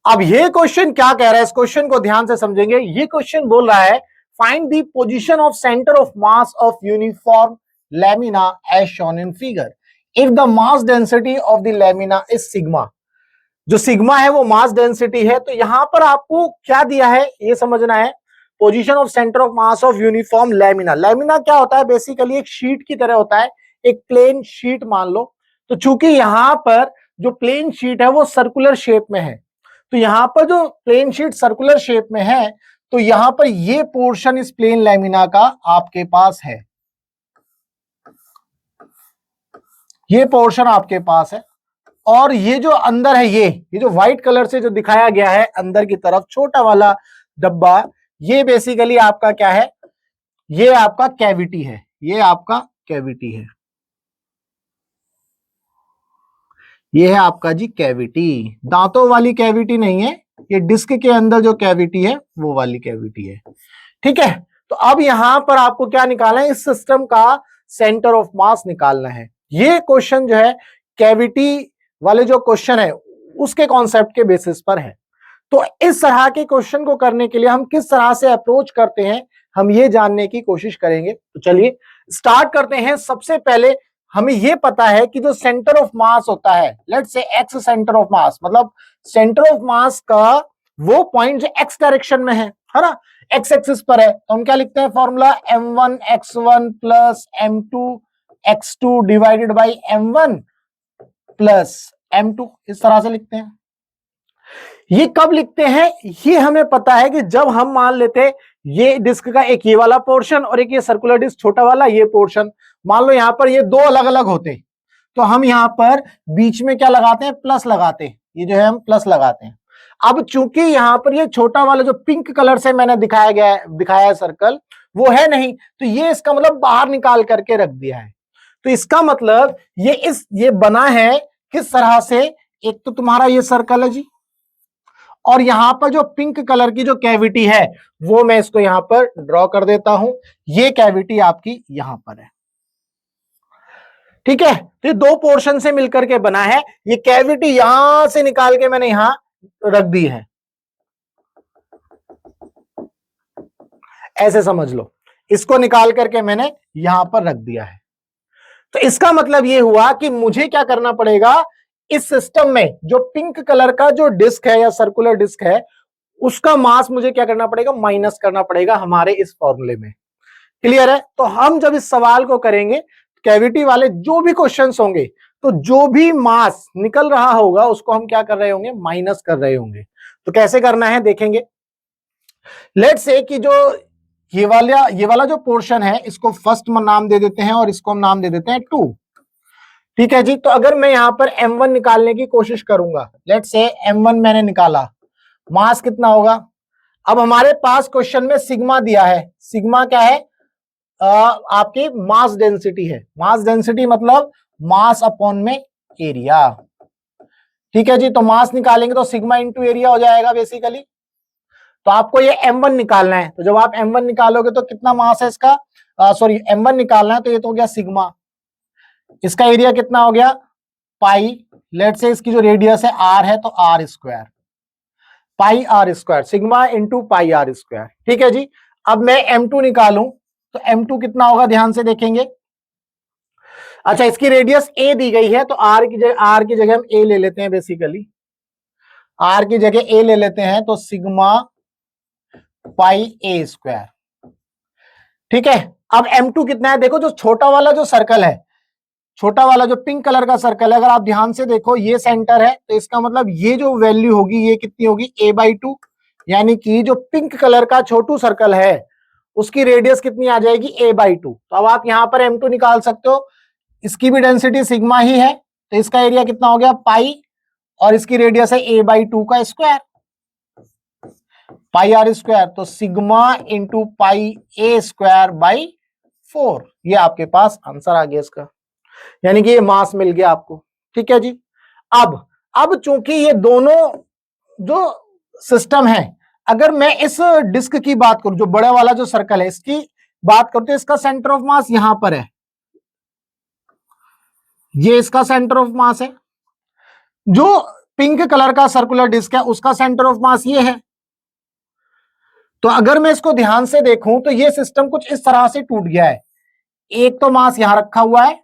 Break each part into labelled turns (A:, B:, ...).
A: अब ये क्वेश्चन क्या कह रहा है, इस क्वेश्चन को ध्यान से समझेंगे। ये क्वेश्चन बोल रहा है find the position of centre of mass of uniform lamina as shown in figure if the mass density of the lamina is sigma. जो सिग्मा है वो मास डेंसिटी है। तो यहां पर आपको क्या दिया है ये समझना है, position of centre of mass of uniform lamina. Lamina क्या होता है, बेसिकली एक शीट की तरह होता है, एक प्लेन शीट मान लो। तो चूंकि यहां पर जो प्लेन शीट है वो सर्कुलर शेप में है, तो यहां पर जो प्लेन शीट सर्कुलर शेप में है, तो यहां पर ये पोर्शन इस प्लेन लैमिना का आपके पास है, ये पोर्शन आपके पास है। और ये जो अंदर है, ये जो व्हाइट कलर से जो दिखाया गया है अंदर की तरफ छोटा वाला डब्बा, ये बेसिकली आपका क्या है, ये आपका कैविटी है, ये आपका कैविटी है, ये है आपका जी कैविटी। दांतों वाली कैविटी नहीं है, ये डिस्क के अंदर जो कैविटी है वो वाली कैविटी है। ठीक है, तो अब यहां पर आपको क्या निकालना है, इस सिस्टम का सेंटर ऑफ मास निकालना है। ये क्वेश्चन जो है कैविटी वाले जो क्वेश्चन है उसके कॉन्सेप्ट के बेसिस पर है। तो इस तरह के क्वेश्चन को करने के लिए हम किस तरह से अप्रोच करते हैं, हम ये जानने की कोशिश करेंगे। तो चलिए स्टार्ट करते हैं। सबसे पहले हमें यह पता है कि जो सेंटर ऑफ मास होता है, let's say x centre of मास, मतलब सेंटर ऑफ मास का वो पॉइंट जो एक्स डायरेक्शन में है ना, एक्स एक्सिस पर है, तो हम क्या लिखते हैं formula m1x1 plus m2x2 divided by m1 plus m2, इस तरह से लिखते हैं। ये कब लिखते हैं, ये हमें पता है कि जब हम मान लेते ये डिस्क का एक ये वाला पोर्शन और एक ये सर्कुलर डिस्क छोटा वाला ये पोर्शन, मान लो यहां पर ये दो अलग अलग होते, तो हम यहां पर बीच में क्या लगाते हैं, प्लस लगाते हैं, ये जो है हम प्लस लगाते हैं। अब चूंकि यहां पर ये छोटा वाला जो पिंक कलर से मैंने दिखाया है सर्कल, वो है नहीं, तो ये इसका मतलब बाहर निकाल करके रख दिया है। तो इसका मतलब ये बना है किस तरह से, एक तो तुम्हारा ये सर्कल है जी, और यहां पर जो पिंक कलर की जो कैविटी है वो मैं इसको यहां पर ड्रॉ कर देता हूं, ये कैविटी आपकी यहां पर है। ठीक है, तो ये दो पोर्शन से मिलकर के बना है, ये कैविटी यहां से निकाल के मैंने यहां रख दी है, ऐसे समझ लो, इसको निकाल करके मैंने यहां पर रख दिया है। तो इसका मतलब यह हुआ कि मुझे क्या करना पड़ेगा, इस सिस्टम में जो पिंक कलर का जो डिस्क है या सर्कुलर डिस्क है उसका मास मुझे क्या करना पड़ेगा, माइनस करना पड़ेगा हमारे इस फॉर्मूले में। क्लियर है? तो हम जब इस सवाल को करेंगे, कैविटी वाले जो भी क्वेश्चंस होंगे, तो जो भी मास निकल रहा होगा उसको हम क्या कर रहे होंगे, माइनस कर रहे होंगे। तो कैसे करना है देखेंगे। लेट्स से कि जो ये वाला जो पोर्शन है इसको फर्स्ट नाम दे देते हैं और इसको हम नाम दे देते हैं 2। ठीक है जी, तो अगर मैं यहां पर m1 निकालने की कोशिश करूंगा, लेट्स से m1 मैंने निकाला, मास कितना होगा। अब हमारे पास क्वेश्चन में सिग्मा दिया है, सिग्मा क्या है, आपकी मास डेंसिटी है। मास डेंसिटी मतलब मास अपॉन में एरिया। ठीक है जी, तो मास निकालेंगे तो सिग्मा इंटू एरिया हो जाएगा बेसिकली। तो आपको ये m1 निकालना है, तो जब आप m1 निकालोगे तो कितना मास है इसका, सॉरी m1 निकालना है, तो ये तो हो गया सिग्मा, इसका एरिया कितना हो गया पाई, लेट से इसकी जो रेडियस है r है तो r स्क्वायर, पाई r square, sigma into pi r square. ठीक है जी, अब मैं m2 निकालूं तो m2 कितना होगा, ध्यान से देखेंगे। अच्छा, इसकी रेडियस a दी गई है, तो r की जगह हम a ले लेते हैं, बेसिकली r की जगह a ले लेते हैं, तो सिग्मा पाई a स्क्वायर। ठीक है, अब m2 कितना है, देखो जो छोटा वाला जो सर्कल है, छोटा वाला जो पिंक कलर का सर्कल है, अगर आप ध्यान से देखो ये सेंटर है, तो इसका मतलब ये जो वैल्यू होगी ये कितनी होगी, a/2, यानी कि जो पिंक कलर का छोटू सर्कल है उसकी रेडियस कितनी आ जाएगी, a/2। तो अब आप यहां पर m2 निकाल सकते हो, इसकी भी डेंसिटी सिग्मा ही है, तो इसका एरिया कितना हो गया पाई, और इसकी रेडियस है a/2 का स्क्वायर, पाई r स्क्वायर, तो sigma into pi a square by 4। ये आपके पास आंसर आ गया इसका, यानी कि ये मास मिल गया आपको। ठीक है जी, अब चूंकि ये दोनों जो सिस्टम है, अगर मैं इस डिस्क की बात करूं, जो बड़ा वाला जो सर्कल है इसकी बात करते हैं, इसका सेंटर ऑफ मास यहां पर है, ये इसका सेंटर ऑफ मास है। जो पिंक कलर का सर्कुलर डिस्क है उसका सेंटर ऑफ मास ये है। तो अगर मैं इसको ध्यान से देखूं तो ये सिस्टम कुछ इस तरह से टूट गया है। एक तो मास यहां रखा हुआ है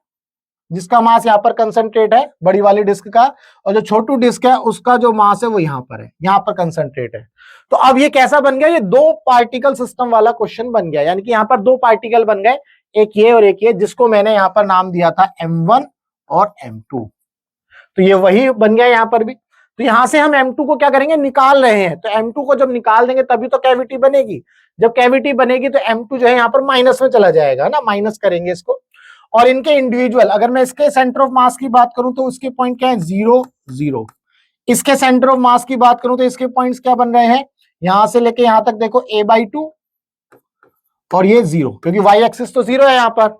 A: जिसका मास यहां पर कंसंट्रेट है बड़ी वाली डिस्क का, और जो छोटू डिस्क है उसका जो मास है वो यहां पर है, यहां पर कंसंट्रेट है। तो अब ये कैसा बन गया, ये दो पार्टिकल सिस्टम वाला क्वेश्चन बन गया, यानी कि यहां पर दो पार्टिकल बन गए, एक ये और एक ये, जिसको मैंने यहां पर नाम दिया था M1 और M2। तो ये वही बन गया यहां पर भी। तो यहां से हम M2 को क्या करेंगे, निकाल रहे हैं। तो M2 को जब निकाल देंगे तभी तो कैविटी बनेगी। जब कैविटी बनेगी तो M2 जो है यहां पर माइनस में चला जाएगा ना, माइनस करेंगे इसको। और इनके इंडिविजुअल, अगर मैं इसके सेंटर ऑफ मास की बात करूं तो उसके पॉइंट क्या है, 0 0। इसके सेंटर ऑफ मास की बात करूं तो इसके पॉइंट्स क्या बन रहे हैं, यहां से लेके यहां तक देखो a/2 और ये 0, क्योंकि y एक्सिस तो 0 है यहां पर।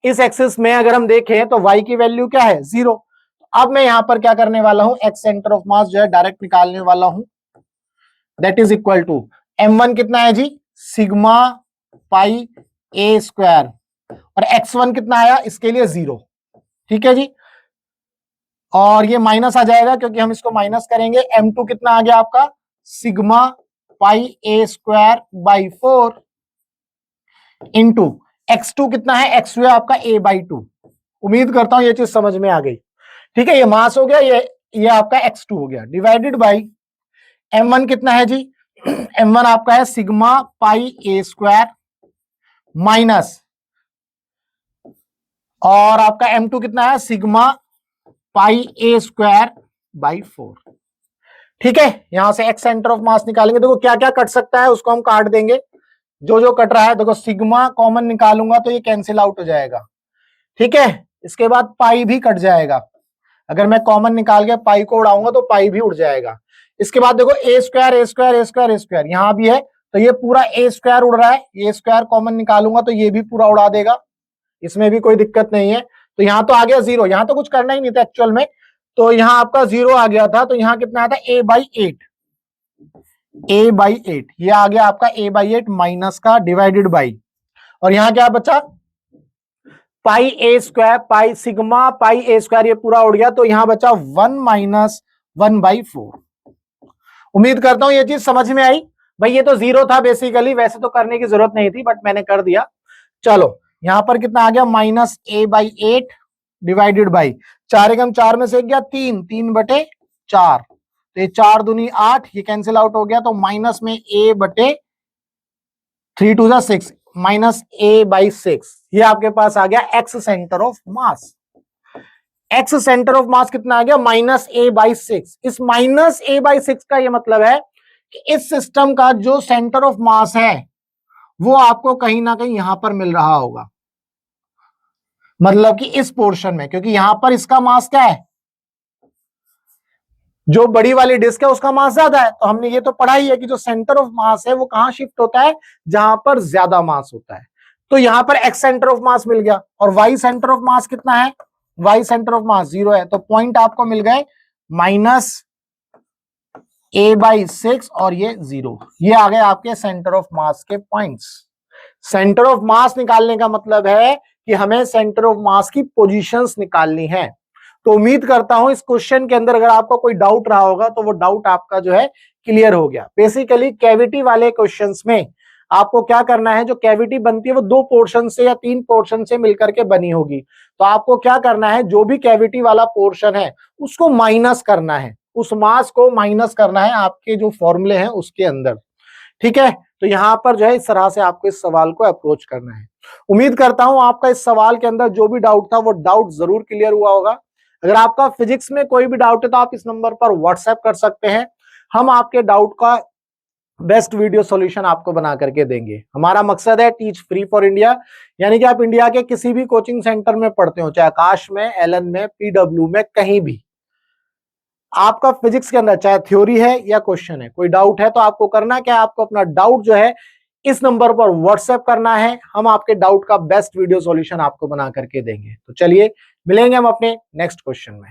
A: इस एक्सिस में अगर हम देखें तो y की वैल्यू क्या है, 0। अब मैं यहां पर क्या करने वाला हूं, x सेंटर ऑफ मास जो है डायरेक्ट निकालने वाला हूं। That is equal to m1 कितना है जी, सिग्मा पाई a स्क्वायर, और x1 कितना आया, इसके लिए 0। ठीक है जी, और ये माइनस आ जाएगा क्योंकि हम इसको माइनस करेंगे। m2 कितना आ गया आपका, sigma pi a square by 4 into x2 कितना है, x2 है आपका a/2। उम्मीद करता हूं ये चीज समझ में आ गई। ठीक है, ये मास हो गया, ये आपका x2 हो गया, डिवाइडेड बाई m1 कितना है जी, m1 आपका है sigma pi a square minus, और आपका m2 कितना है, sigma pi a square by 4। ठीक है, यहां से x सेंटर ऑफ मास निकालेंगे। देखो क्या क्या कट सकता है उसको हम काट देंगे, जो जो कट रहा है। देखो सिग्मा कॉमन निकालूंगा तो ये कैंसिल आउट हो जाएगा। ठीक है, इसके बाद पाई भी कट जाएगा, अगर मैं कॉमन निकाल के पाई को उड़ाऊंगा तो पाई भी उड़ जाएगा। इसके बाद देखो a square a square a square a square यहां भी है, तो ये पूरा a स्क्वायर उड़ रहा है, ये स्क्वायर कॉमन निकालूंगा तो ये भी पूरा उड़ा देगा, इसमें भी कोई दिक्कत नहीं है। तो यहां तो आ गया 0, यहां तो कुछ करना ही नहीं था एक्चुअल में, तो यहां आपका 0 आ गया था। तो यहां कितना आया था, a/8, a/8 ये आ गया आपका a/8 माइनस का डिवाइडेड बाई, और यहां क्या बचा, पाई a square, pi sigma pi a square, ये पूरा उड़ गया, तो यहां बचा 1 माइनस 1/4। उम्मीद करता हूं ये चीज समझ में आई। भाई ये तो 0 था बेसिकली, वैसे तो करने की जरूरत नहीं थी बट मैंने कर दिया। चलो यहां पर कितना आ गया, माइनस a/8 डिवाइडेड बाई 4 एकम 4 में से गया 3, 3/4, तो ये 4 दूनी 8, ये कैंसिल आउट हो गया, तो माइनस में a/3 2 6 माइनस a/6। ये आपके पास आ गया x centre of mass. x centre of मास कितना आ गया, माइनस a/6। इस माइनस a/6 का ये मतलब है कि इस सिस्टम का जो सेंटर ऑफ मास है वो आपको कहीं ना कहीं यहां पर मिल रहा होगा, मतलब कि इस पोर्शन में, क्योंकि यहां पर इसका मास क्या है, जो बड़ी वाली डिस्क है उसका मास ज्यादा है। तो हमने ये तो पढ़ा ही है कि जो सेंटर ऑफ मास है वो कहां शिफ्ट होता है, जहां पर ज्यादा मास होता है। तो यहां पर x सेंटर ऑफ मास मिल गया, और y सेंटर ऑफ मास कितना है, y सेंटर ऑफ मास 0 है, तो पॉइंट आपको मिल गए माइनस a/6 और ये 0। ये आ गए आपके सेंटर ऑफ मास के पॉइंट्स। सेंटर ऑफ मास निकालने का मतलब है कि हमें सेंटर ऑफ मास की पोजीशंस निकालनी है। तो उम्मीद करता हूं इस क्वेश्चन के अंदर अगर आपका कोई डाउट रहा होगा तो वो डाउट आपका जो है क्लियर हो गया। बेसिकली कैविटी वाले क्वेश्चंस में आपको क्या करना है, जो कैविटी बनती है वो 2 पोर्शन से या 3 पोर्शन से मिलकर के बनी होगी। तो आपको क्या करना है, जो भी कैविटी वाला पोर्शन है उसको माइनस करना है, उस मास को माइनस करना है आपके जो फॉर्मूले हैं उसके अंदर। ठीक है, तो यहां पर जो है इस तरह से आपको इस सवाल को अप्रोच करना है। उम्मीद करता हूं आपका इस सवाल के अंदर जो भी डाउट था वो डाउट जरूर क्लियर हुआ होगा। अगर आपका फिजिक्स में कोई भी डाउट है तो आप इस नंबर पर व्हाट्सएप कर सकते हैं, हम आपके डाउट का बेस्ट वीडियो सॉल्यूशन आपको बना करके देंगे। हमारा मकसद है टीच फ्री फॉर इंडिया, यानी कि आप इंडिया के किसी भी कोचिंग सेंटर में पढ़ते हो, चाहे आकाश में, एलन में, पीडब्ल्यू में, कहीं भी आपका फिजिक्स के अंदर चाहे थ्योरी है या क्वेश्चन है, कोई डाउट है तो आपको करना क्या है, आपको अपना डाउट जो है इस नंबर पर व्हाट्सएप करना है, हम आपके डाउट का बेस्ट वीडियो सॉल्यूशन आपको बना करके देंगे। तो चलिए मिलेंगे हम अपने नेक्स्ट क्वेश्चन में।